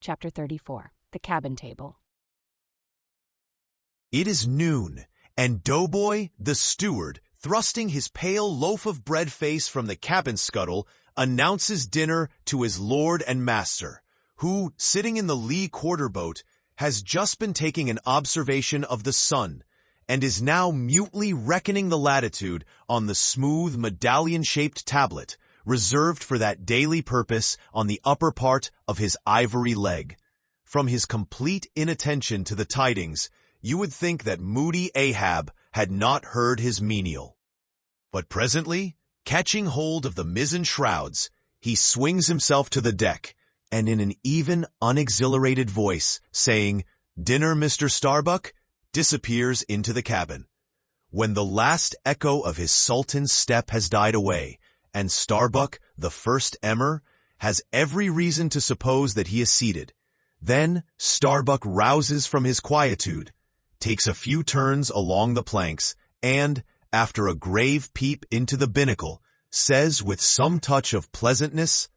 Chapter 34. The Cabin Table. It is noon, and Doughboy, the steward, thrusting his pale loaf-of-bread face from the cabin scuttle, announces dinner to his lord and master, who, sitting in the lee quarter-boat, has just been taking an observation of the sun, and is now mutely reckoning the latitude on the smooth medallion-shaped tablet, reserved for that daily purpose on the upper part of his ivory leg. From his complete inattention to the tidings, you would think that moody Ahab had not heard his menial. But presently, catching hold of the mizzen shrouds, he swings himself to the deck, and in an even, unexhilarated voice, saying, "Dinner, Mr. Starbuck," disappears into the cabin. When the last echo of his sultan's step has died away, and Starbuck, the first emir, has every reason to suppose that he is seated, then Starbuck rouses from his quietude, takes a few turns along the planks, and, after a grave peep into the binnacle, says with some touch of pleasantness,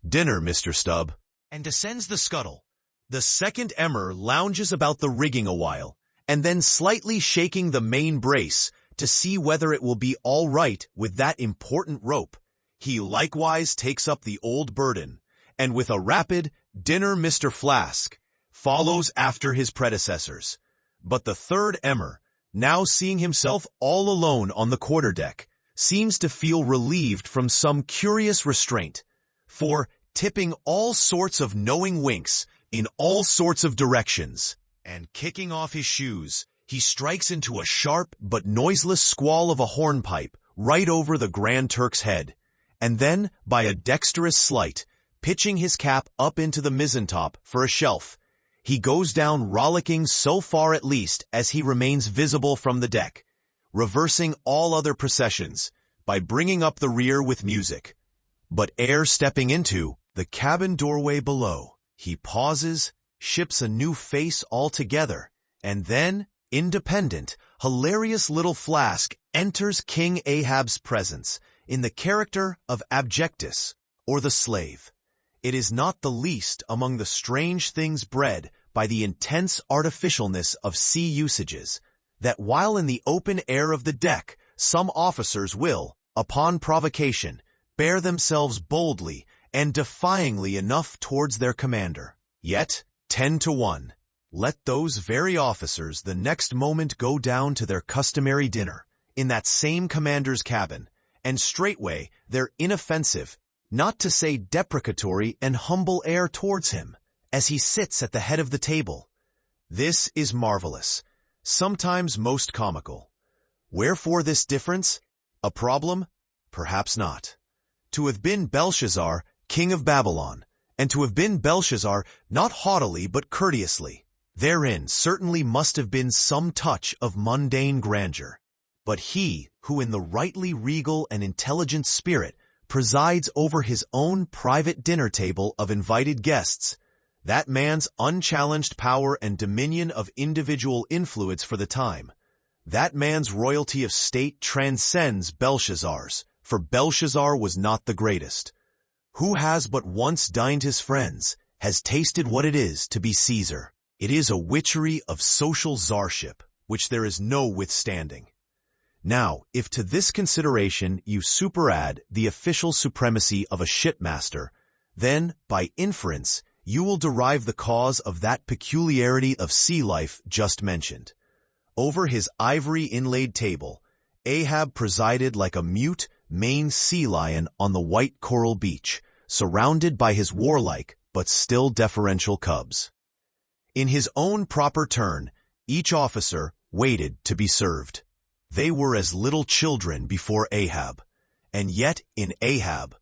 "Dinner, Mr. Stubb," and descends the scuttle. The second emir lounges about the rigging a while, and then slightly shaking the main brace to see whether it will be all right with that important rope, he likewise takes up the old burden, and with a rapid, "Dinner, Mr. Flask," follows after his predecessors. But the third emir, now seeing himself all alone on the quarterdeck, seems to feel relieved from some curious restraint, for, tipping all sorts of knowing winks in all sorts of directions, and kicking off his shoes, he strikes into a sharp but noiseless squall of a hornpipe right over the Grand Turk's head, and then, by a dexterous sleight, pitching his cap up into the mizzentop for a shelf, he goes down rollicking so far at least as he remains visible from the deck, reversing all other processions by bringing up the rear with music. But ere stepping into the cabin doorway below, he pauses, ships a new face altogether, and then, independent, hilarious little Flask enters King Ahab's presence in the character of Abjectus, or the slave. It is not the least among the strange things bred by the intense artificialness of sea usages, that while in the open air of the deck, some officers will, upon provocation, bear themselves boldly and defyingly enough towards their commander. Yet, 10-1, let those very officers the next moment go down to their customary dinner, in that same commander's cabin, and straightway their inoffensive, not to say deprecatory and humble air towards him, as he sits at the head of the table. This is marvelous, sometimes most comical. Wherefore this difference? A problem? Perhaps not. To have been Belshazzar, king of Babylon, and to have been Belshazzar not haughtily but courteously, therein certainly must have been some touch of mundane grandeur. But he, who in the rightly regal and intelligent spirit presides over his own private dinner table of invited guests, that man's unchallenged power and dominion of individual influence for the time, that man's royalty of state transcends Belshazzar's, for Belshazzar was not the greatest. Who has but once dined his friends, has tasted what it is to be Caesar. It is a witchery of social czarship, which there is no withstanding. Now, if to this consideration you superadd the official supremacy of a shipmaster, then, by inference, you will derive the cause of that peculiarity of sea life just mentioned. Over his ivory-inlaid table, Ahab presided like a mute, maned sea lion on the white coral beach, surrounded by his warlike but still deferential cubs. In his own proper turn, each officer waited to be served. They were as little children before Ahab, and yet in Ahab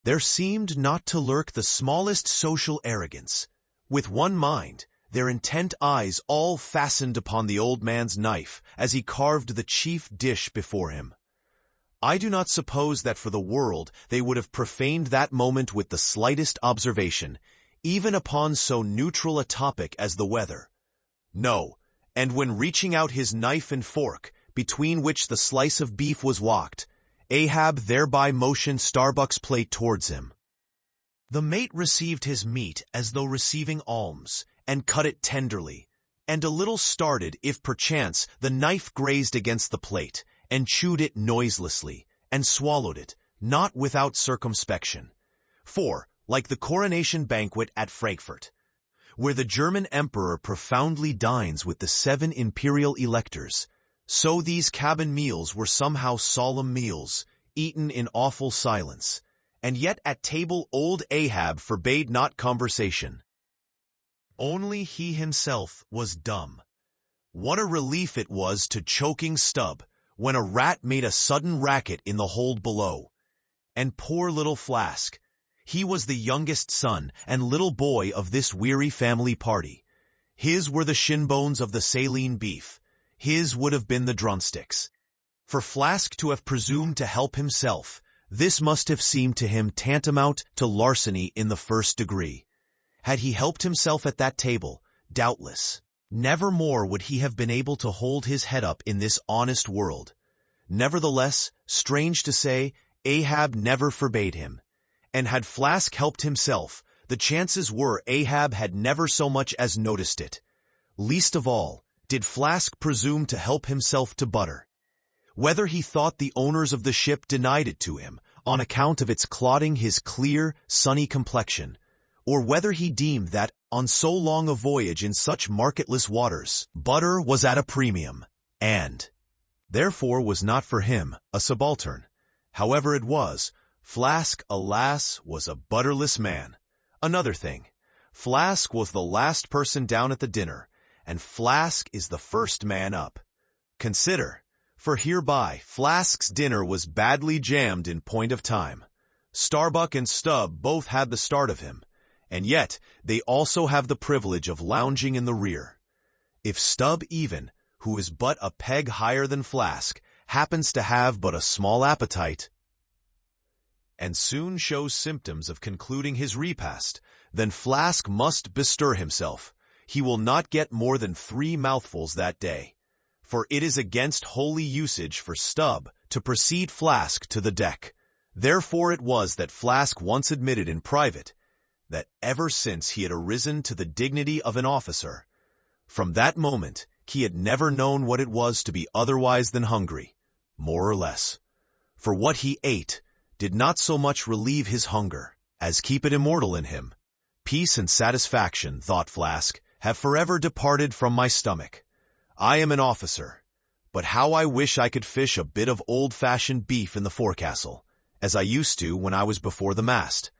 there seemed not to lurk the smallest social arrogance. With one mind, their intent eyes all fastened upon the old man's knife as he carved the chief dish before him. I do not suppose that for the world they would have profaned that moment with the slightest observation, even upon so neutral a topic as the weather. No, and when reaching out his knife and fork, between which the slice of beef was walked, Ahab thereby motioned Starbuck's plate towards him. The mate received his meat as though receiving alms, and cut it tenderly, and a little started if perchance the knife grazed against the plate, and chewed it noiselessly, and swallowed it, not without circumspection. For, like the coronation banquet at Frankfurt, where the German emperor profoundly dines with the 7 imperial electors, so these cabin meals were somehow solemn meals, eaten in awful silence, and yet at table old Ahab forbade not conversation. Only he himself was dumb. What a relief it was to choking Stubb when a rat made a sudden racket in the hold below. And poor little Flask, he was the youngest son and little boy of this weary family party. His were the shin bones of the saline beef, his would have been the drumsticks. For Flask to have presumed to help himself, this must have seemed to him tantamount to larceny in the first degree. Had he helped himself at that table, doubtless, never more would he have been able to hold his head up in this honest world. Nevertheless, strange to say, Ahab never forbade him. And had Flask helped himself, the chances were Ahab had never so much as noticed it. Least of all, did Flask presume to help himself to butter. Whether he thought the owners of the ship denied it to him, on account of its clouding his clear, sunny complexion, or whether he deemed that, on so long a voyage in such marketless waters, butter was at a premium, and, therefore was not for him, a subaltern. However it was, Flask, alas, was a butterless man. Another thing, Flask was the last person down at the dinner, and Flask is the first man up. Consider, for hereby Flask's dinner was badly jammed in point of time. Starbuck and Stubb both had the start of him, and yet they also have the privilege of lounging in the rear. If Stubb even, who is but a peg higher than Flask, happens to have but a small appetite, and soon shows symptoms of concluding his repast, then Flask must bestir himself. He will not get more than 3 mouthfuls that day, for it is against holy usage for Stubb to precede Flask to the deck. Therefore it was that Flask once admitted in private that ever since he had arisen to the dignity of an officer, from that moment he had never known what it was to be otherwise than hungry, more or less. For what he ate did not so much relieve his hunger as keep it immortal in him. Peace and satisfaction, thought Flask, have forever departed from my stomach. I am an officer, but how I wish I could fish a bit of old-fashioned beef in the forecastle, as I used to when I was before the mast.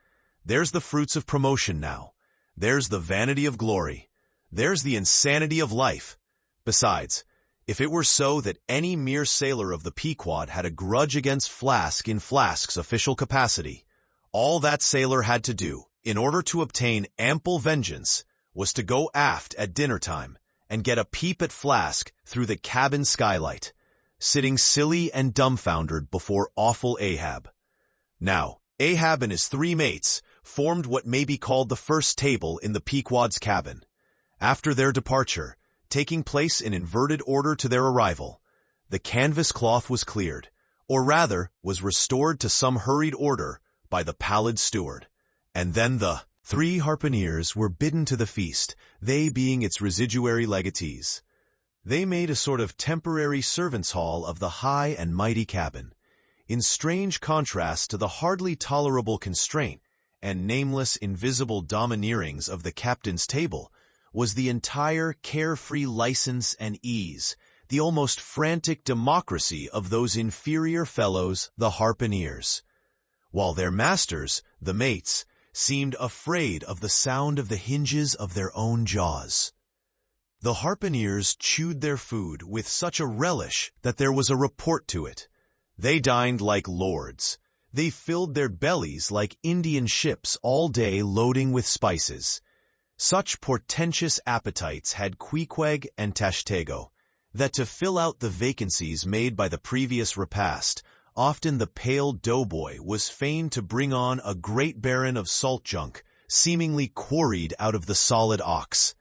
There's the fruits of promotion now. There's the vanity of glory. There's the insanity of life. Besides, if it were so that any mere sailor of the Pequod had a grudge against Flask in Flask's official capacity, all that sailor had to do, in order to obtain ample vengeance, was to go aft at dinner time and get a peep at Flask through the cabin skylight, sitting silly and dumbfoundered before awful Ahab. Now, Ahab and his 3 mates formed what may be called the first table in the Pequod's cabin. After their departure, taking place in inverted order to their arrival, the canvas cloth was cleared, or rather was restored to some hurried order by the pallid steward, and then the 3 harpooneers were bidden to the feast, they being its residuary legatees. They made a sort of temporary servants' hall of the high and mighty cabin, in strange contrast to the hardly tolerable constraint and nameless invisible domineerings of the captain's table, was the entire carefree license and ease, the almost frantic democracy of those inferior fellows, the harpooneers, while their masters, the mates, seemed afraid of the sound of the hinges of their own jaws. The harpooneers chewed their food with such a relish that there was a report to it. They dined like lords. They filled their bellies like Indian ships all day loading with spices. Such portentous appetites had Queequeg and Tashtego, that to fill out the vacancies made by the previous repast, often the pale doughboy was fain to bring on a great baron of salt junk, seemingly quarried out of the solid ox.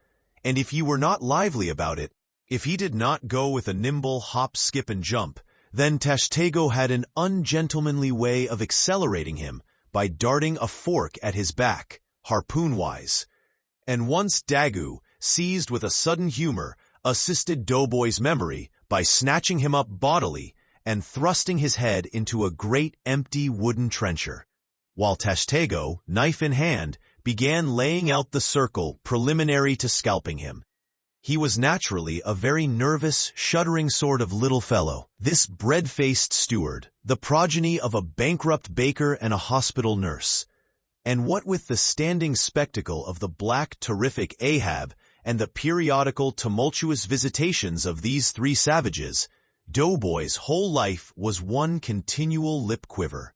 And if you were not lively about it, if he did not go with a nimble hop, skip, and jump, then Tashtego had an ungentlemanly way of accelerating him by darting a fork at his back, harpoon-wise. And once Daggoo, seized with a sudden humor, assisted Doughboy's memory by snatching him up bodily and thrusting his head into a great empty wooden trencher, while Tashtego, knife in hand, began laying out the circle preliminary to scalping him. He was naturally a very nervous, shuddering sort of little fellow, this bread-faced steward, the progeny of a bankrupt baker and a hospital nurse. And what with the standing spectacle of the black, terrific Ahab and the periodical, tumultuous visitations of these three savages, Doughboy's whole life was one continual lip quiver.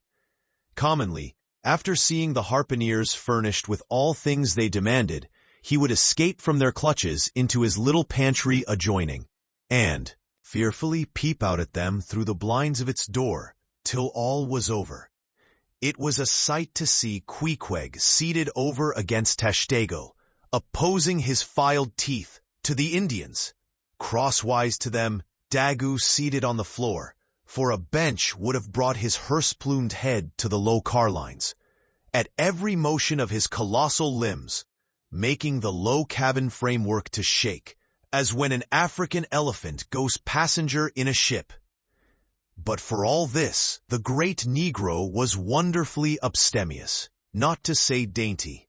Commonly, after seeing the harpooneers furnished with all things they demanded, he would escape from their clutches into his little pantry adjoining, and fearfully peep out at them through the blinds of its door, till all was over. It was a sight to see Queequeg seated over against Tashtego, opposing his filed teeth to the Indians. Crosswise to them, Daggoo seated on the floor, for a bench would have brought his hearse-plumed head to the low carlines. At every motion of his colossal limbs, making the low cabin framework to shake, as when an African elephant goes passenger in a ship. But for all this, the great Negro was wonderfully abstemious, not to say dainty.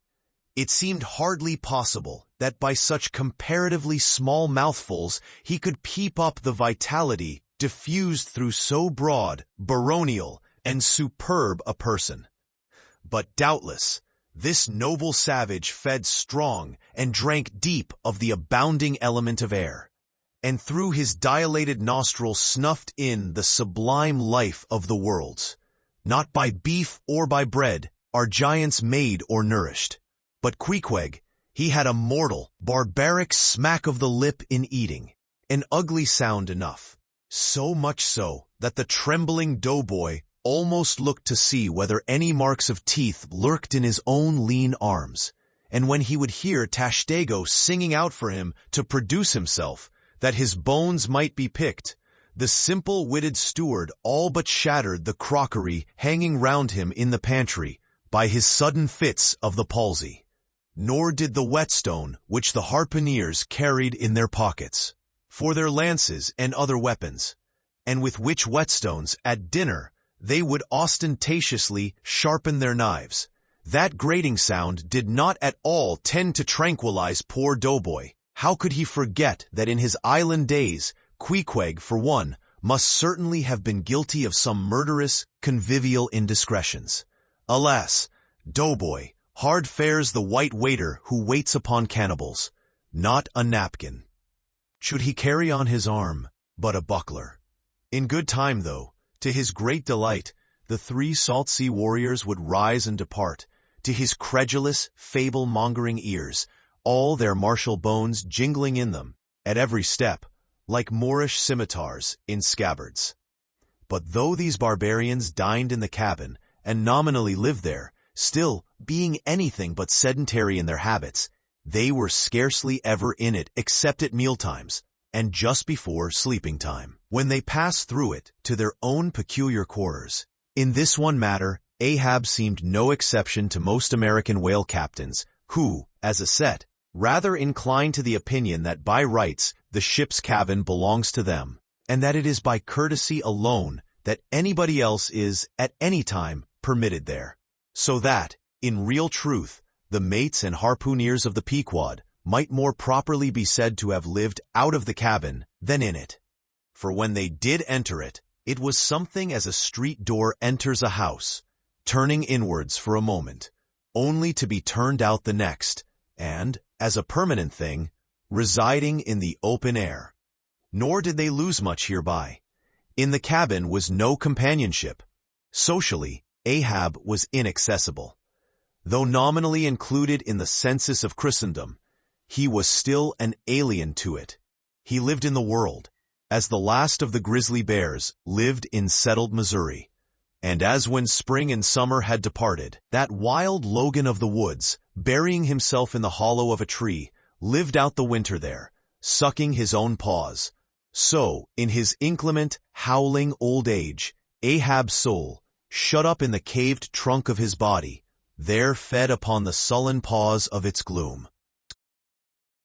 It seemed hardly possible that by such comparatively small mouthfuls he could peep up the vitality diffused through so broad, baronial, and superb a person. But doubtless, this noble savage fed strong and drank deep of the abounding element of air, and through his dilated nostrils snuffed in the sublime life of the worlds. Not by beef or by bread are giants made or nourished, but Queequeg, he had a mortal, barbaric smack of the lip in eating, an ugly sound enough, so much so that the trembling Doughboy almost looked to see whether any marks of teeth lurked in his own lean arms, and when he would hear Tashtego singing out for him to produce himself, that his bones might be picked, the simple-witted steward all but shattered the crockery hanging round him in the pantry by his sudden fits of the palsy. Nor did the whetstone which the harpooneers carried in their pockets, for their lances and other weapons, and with which whetstones, at dinner, they would ostentatiously sharpen their knives. That grating sound did not at all tend to tranquilize poor Doughboy. How could he forget that in his island days, Queequeg, for one, must certainly have been guilty of some murderous, convivial indiscretions? Alas, Doughboy, hard fares the white waiter who waits upon cannibals, not a napkin. Should he carry on his arm but a buckler? In good time, though, to his great delight, the three salt sea warriors would rise and depart, to his credulous, fable-mongering ears, all their martial bones jingling in them, at every step, like Moorish scimitars in scabbards. But though these barbarians dined in the cabin, and nominally lived there, still, being anything but sedentary in their habits, they were scarcely ever in it except at mealtimes, and just before sleeping time, when they passed through it to their own peculiar quarters. In this one matter, Ahab seemed no exception to most American whale captains, who, as a set, rather incline to the opinion that by rights the ship's cabin belongs to them, and that it is by courtesy alone that anybody else is, at any time, permitted there. So that, in real truth, the mates and harpooneers of the Pequod might more properly be said to have lived out of the cabin than in it. For when they did enter it, it was something as a street door enters a house, turning inwards for a moment, only to be turned out the next, and, as a permanent thing, residing in the open air. Nor did they lose much hereby. In the cabin was no companionship. Socially, Ahab was inaccessible. Though nominally included in the census of Christendom, he was still an alien to it. He lived in the world, as the last of the grizzly bears lived in settled Missouri, and as when spring and summer had departed, that wild Logan of the woods, burying himself in the hollow of a tree, lived out the winter there, sucking his own paws. So, in his inclement, howling old age, Ahab's soul, shut up in the caved trunk of his body, there fed upon the sullen paws of its gloom.